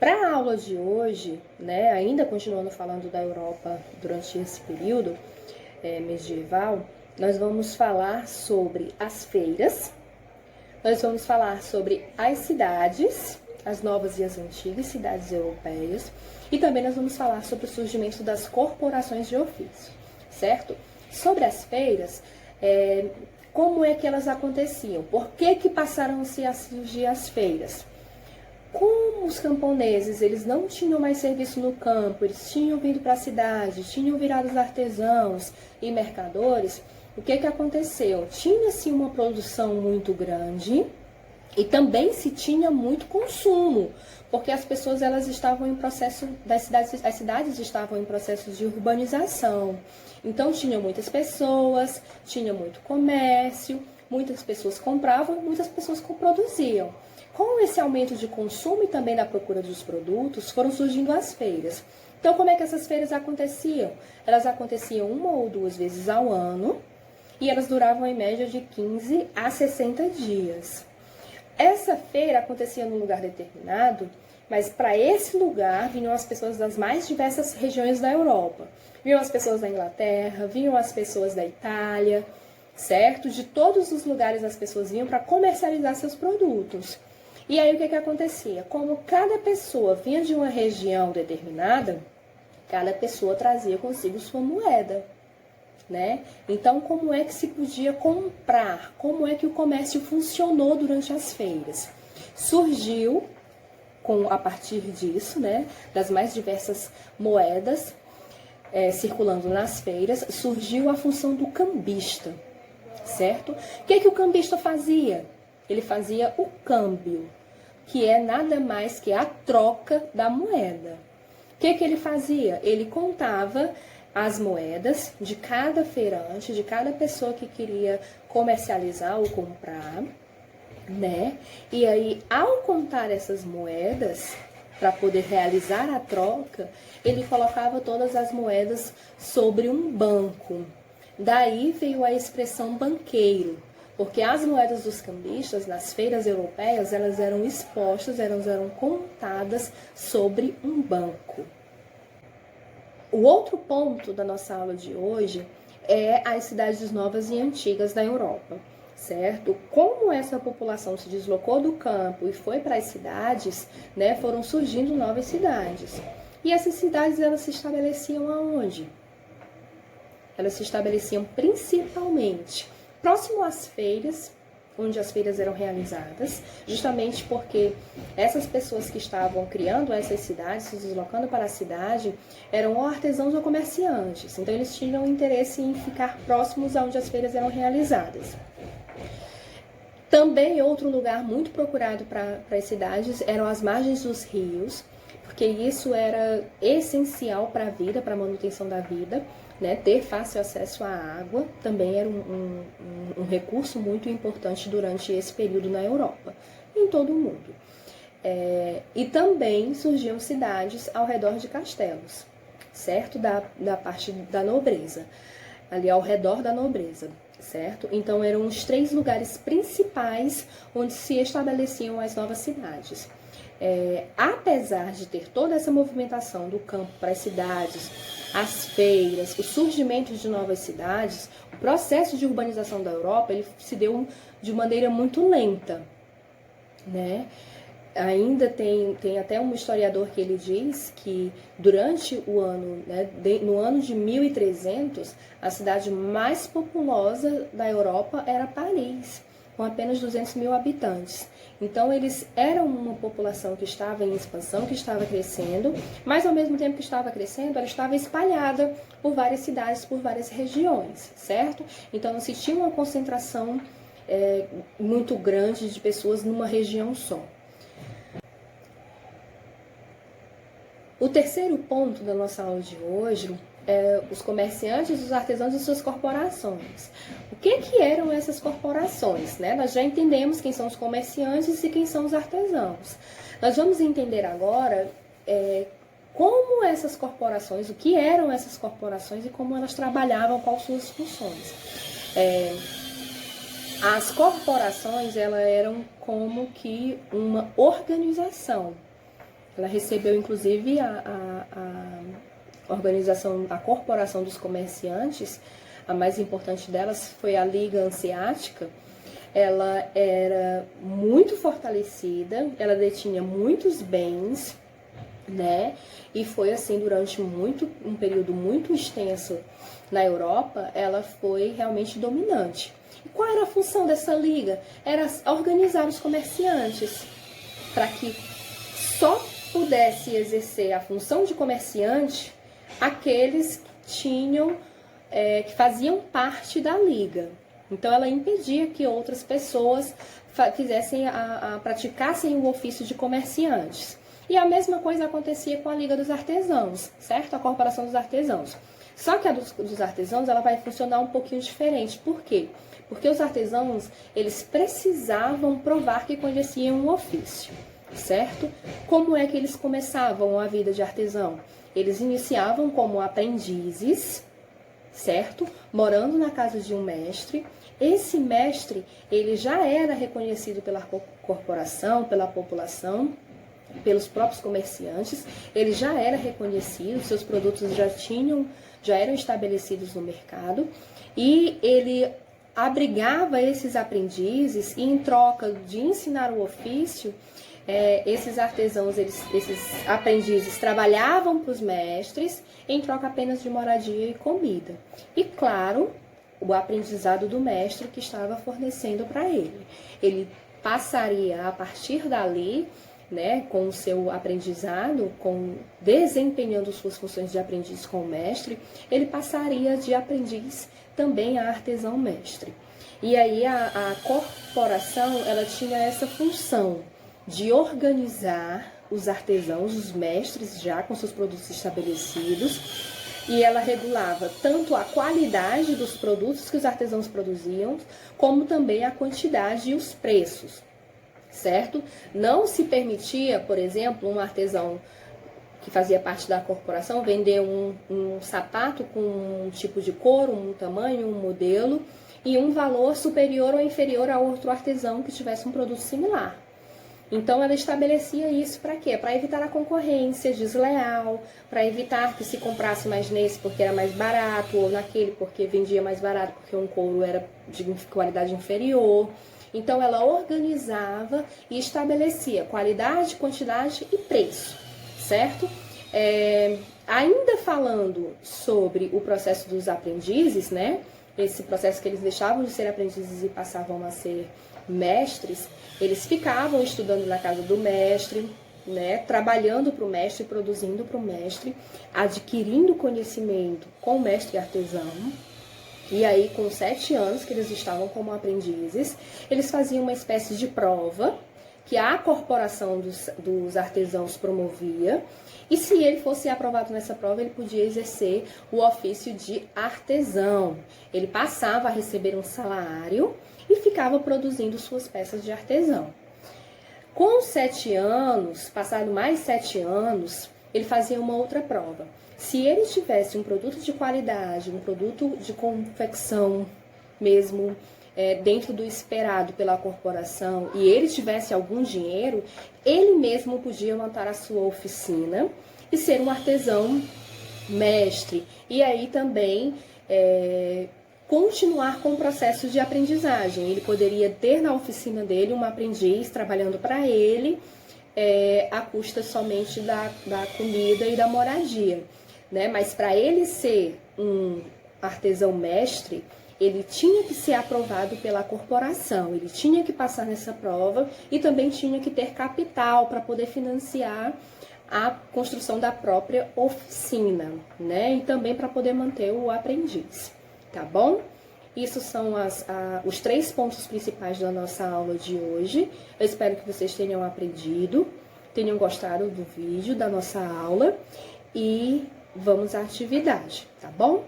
Para a aula de hoje, né, ainda continuando falando da Europa durante esse período medieval, nós vamos falar sobre as feiras, nós vamos falar sobre as cidades, as novas e as antigas cidades europeias, e também nós vamos falar sobre o surgimento das corporações de ofício, certo? Sobre as feiras, como é que elas aconteciam? Por que passaram-se a surgir as feiras? Como os camponeses, eles não tinham mais serviço no campo, eles tinham vindo para a cidade, tinham virado artesãos e mercadores, o que aconteceu? Tinha-se uma produção muito grande e também se tinha muito consumo, porque as pessoas elas estavam em processo, as cidades estavam em processo de urbanização. Então tinha muitas pessoas, tinha muito comércio, muitas pessoas compravam, muitas pessoas produziam. Com esse aumento de consumo e também da procura dos produtos, foram surgindo as feiras. Então, como é que essas feiras aconteciam? Elas aconteciam 1 ou 2 vezes ao ano e elas duravam em média de 15 a 60 dias. Essa feira acontecia num lugar determinado, mas para esse lugar vinham as pessoas das mais diversas regiões da Europa. Vinham as pessoas da Inglaterra, vinham as pessoas da Itália, certo? De todos os lugares as pessoas vinham para comercializar seus produtos. E aí o que acontecia? Como cada pessoa vinha de uma região determinada, cada pessoa trazia consigo sua moeda, né? Então, como é que se podia comprar? Como é que o comércio funcionou durante as feiras? Surgiu, a partir disso, né, das mais diversas moedas circulando nas feiras, surgiu a função do cambista, certo? O que o cambista fazia? Ele fazia o câmbio, que é nada mais que a troca da moeda. O que ele fazia? Ele contava as moedas de cada feirante, de cada pessoa que queria comercializar ou comprar, né? E aí, ao contar essas moedas, para poder realizar a troca, ele colocava todas as moedas sobre um banco. Daí veio a expressão banqueiro, porque as moedas dos cambistas nas feiras europeias, elas eram expostas, elas eram contadas sobre um banco. O outro ponto da nossa aula de hoje é as cidades novas e antigas da Europa, certo? Como essa população se deslocou do campo e foi para as cidades, né, foram surgindo novas cidades. E essas cidades, elas se estabeleciam aonde? Elas se estabeleciam principalmente próximo às feiras, onde as feiras eram realizadas, justamente porque essas pessoas que estavam criando essas cidades, se deslocando para a cidade, eram ou artesãos ou comerciantes. Então, eles tinham interesse em ficar próximos aonde as feiras eram realizadas. Também outro lugar muito procurado para as cidades eram as margens dos rios, porque isso era essencial para a vida, para a manutenção da vida, né? Ter fácil acesso à água também era um recurso muito importante durante esse período na Europa, em todo o mundo. E também surgiam cidades ao redor de castelos, certo? Da parte da nobreza, ali ao redor da nobreza, certo? Então eram os 3 lugares principais onde se estabeleciam as novas cidades. Apesar de ter toda essa movimentação do campo para as cidades, as feiras, o surgimento de novas cidades, o processo de urbanização da Europa, ele se deu de maneira muito lenta, né? Ainda tem até um historiador que ele diz que durante o ano, né, no ano de 1300, a cidade mais populosa da Europa era Paris, com apenas 200 mil habitantes. Então, eles eram uma população que estava em expansão, que estava crescendo, mas ao mesmo tempo que estava crescendo, ela estava espalhada por várias cidades, por várias regiões, certo? Então, não se tinha uma concentração muito grande de pessoas numa região só. O terceiro ponto da nossa aula de hoje é os comerciantes, os artesãos e suas corporações. O que eram essas corporações, né? Nós já entendemos quem são os comerciantes e quem são os artesãos. Nós vamos entender agora como essas corporações, o que eram essas corporações e como elas trabalhavam, quais suas funções. As corporações, elas eram como que uma organização, Ela recebeu, inclusive, a organização, a Corporação dos Comerciantes. A mais importante delas foi a Liga Hanseática. Ela era muito fortalecida, ela detinha muitos bens, né? E foi assim durante um período muito extenso na Europa, ela foi realmente dominante. E qual era a função dessa liga? Era organizar os comerciantes para que só pudesse exercer a função de comerciante aqueles que faziam parte da liga. Então ela impedia que outras pessoas praticassem o ofício de comerciantes. E a mesma coisa acontecia com a Liga dos Artesãos, certo? A Corporação dos Artesãos. Só que a dos artesãos ela vai funcionar um pouquinho diferente. Por quê? Porque os artesãos, eles precisavam provar que conheciam o ofício, certo? Como é que eles começavam a vida de artesão? Eles iniciavam como aprendizes, certo? Morando na casa de um mestre. Esse mestre, ele já era reconhecido pela corporação, pela população, pelos próprios comerciantes. Ele já era reconhecido, seus produtos já eram estabelecidos no mercado, e ele abrigava esses aprendizes, e em troca de ensinar o ofício, esses artesãos, esses aprendizes trabalhavam para os mestres em troca apenas de moradia e comida. E claro, o aprendizado do mestre que estava fornecendo para ele. Ele passaria a partir dali, né, com o seu aprendizado, desempenhando suas funções de aprendiz com o mestre, ele passaria de aprendiz também a artesão mestre. E aí a corporação, ela tinha essa função de organizar os artesãos, os mestres já com seus produtos estabelecidos, e ela regulava tanto a qualidade dos produtos que os artesãos produziam, como também a quantidade e os preços, certo? Não se permitia, por exemplo, um artesão que fazia parte da corporação vender um sapato com um tipo de couro, um tamanho, um modelo, e um valor superior ou inferior a outro artesão que tivesse um produto similar. Então, ela estabelecia isso para quê? Para evitar a concorrência desleal, para evitar que se comprasse mais nesse porque era mais barato, ou naquele porque vendia mais barato porque um couro era de qualidade inferior. Então, ela organizava e estabelecia qualidade, quantidade e preço, certo? Ainda falando sobre o processo dos aprendizes, né? Esse processo que eles deixavam de ser aprendizes e passavam a ser mestres, eles ficavam estudando na casa do mestre, né, trabalhando para o mestre, produzindo para o mestre, adquirindo conhecimento com o mestre artesão. E aí, com 7 anos que eles estavam como aprendizes, eles faziam uma espécie de prova que a corporação dos artesãos promovia. E se ele fosse aprovado nessa prova, ele podia exercer o ofício de artesão. Ele passava a receber um salário e ficava produzindo suas peças de artesão. Com 7 anos, passado mais 7 anos, ele fazia uma outra prova. Se ele tivesse um produto de qualidade, um produto de confecção mesmo, dentro do esperado pela corporação, e ele tivesse algum dinheiro, ele mesmo podia montar a sua oficina e ser um artesão mestre. E aí também continuar com o processo de aprendizagem. Ele poderia ter na oficina dele um aprendiz trabalhando para ele, à custa somente da comida e da moradia, né? Mas para ele ser um artesão mestre, ele tinha que ser aprovado pela corporação, ele tinha que passar nessa prova e também tinha que ter capital para poder financiar a construção da própria oficina, né? E também para poder manter o aprendiz, tá bom? Isso são os 3 pontos principais da nossa aula de hoje. Eu espero que vocês tenham aprendido, tenham gostado do vídeo, da nossa aula, e vamos à atividade, tá bom?